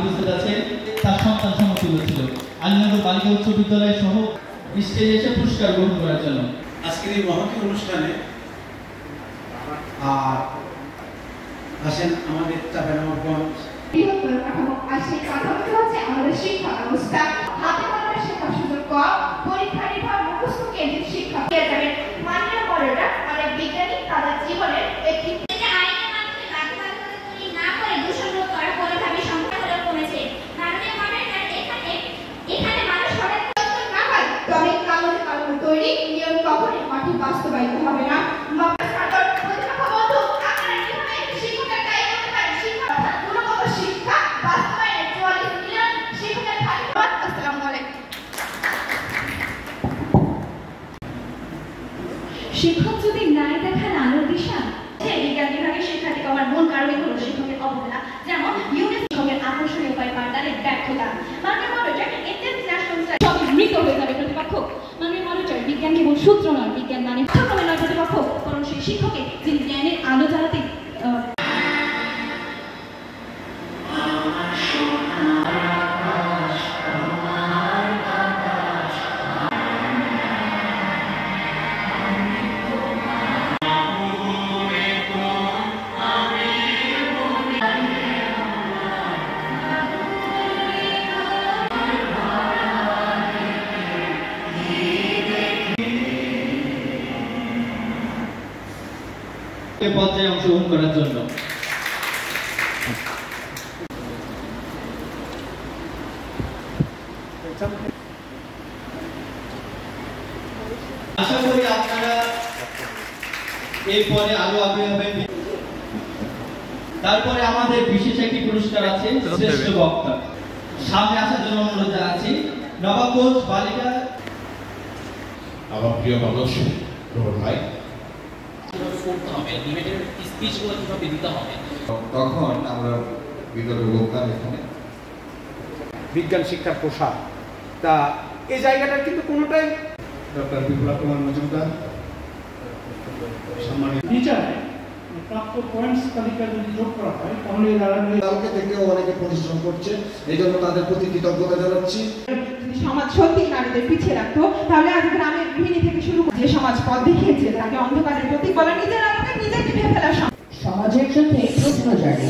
উপস্থিত আছে তার সন্তান সমতুল্য ছিল। আলীনগর বালিকা উচ্চ বিদ্যালয় সহ স্টেজে এসে পুরস্কার গ্রহণ করার জন্য আজকের এই মহতী অনুষ্ঠানে আসেন আমাদের চাঁপাইনবাবগঞ্জ আজকে কথা বলতে হচ্ছে আমাদের শিক্ষা ব্যবস্থা। হাতে কলমে শেখার সুযোগ কম, পরীক্ষা নির্ভর মুখস্থ কেন্দ্রিক শিক্ষা পেয়ে যাবেন। মাননীয় মডেলরা অনেক বিজ্ঞানী তাদের জীবনের একটি তৈরি নিয়ম কখনই মাঠে বাস্তবায়িত হবে না। শিক্ষক যদি নাই দেখান আলোর দিশা, বিজ্ঞান বিভাগের শিক্ষার্থীকে আমার মূল কারণই হলো শিক্ষকের অবহেলা। যেমন শিক্ষকের আকর্ষণীয় উপায় পাঠদানের ব্যর্থতা। মাননীয় মডেলটার সবই মৃত হয়ে যাবে প্রতিপক্ষ। মাননীয় মডেলটার বিজ্ঞান কেবল সূত্র নয়, বিজ্ঞান মানে পাঠ্যক্রমে নয় প্রতিপক্ষ, বরং সেই শিক্ষকে যিনি জ্ঞানের আলো জ্বালাতে পর্যায়ে অংশগ্রহণ করার জন্য আশা করি আপনারা এরপরে আরো আগ্রহী হবেন। তারপরে আমাদের বিশেষ একটি পুরস্কার আছে, শ্রেষ্ঠ বক্তা। সামনে আসার জন্য অনুরোধ জানাচ্ছি নবাবগঞ্জ বালিকা। আমার প্রিয় মানুষ ভাই, তখন আমরা বিতর্ক করতাম এখানে বিজ্ঞান শিক্ষার প্রসার। তা এই জায়গাটার কিন্তু কোনোটাই ডক্টর বিপ্লব কুমার মজুমদার সম্মানিত বিচারে প্রাপ্ত পয়েন্টস তালিকা যদি যোগ করা হয় তাহলে কালকে থেকেও অনেকে পরিশ্রম করছে, এই জন্য তাদের প্রতি কৃতজ্ঞতা জানাচ্ছি। সমাজ সত্যি নারীদের পিছিয়ে রাখতো তাহলে আজ গ্রামের গৃহিণী থেকে শুরু করে যে সমাজ পথ দেখিয়েছে তাকে অন্ধকারের প্রতীক বলা, নিজের আলোকে নিজে টিপে ফেলা। সমাজের জন্য প্রশ্ন জাগে।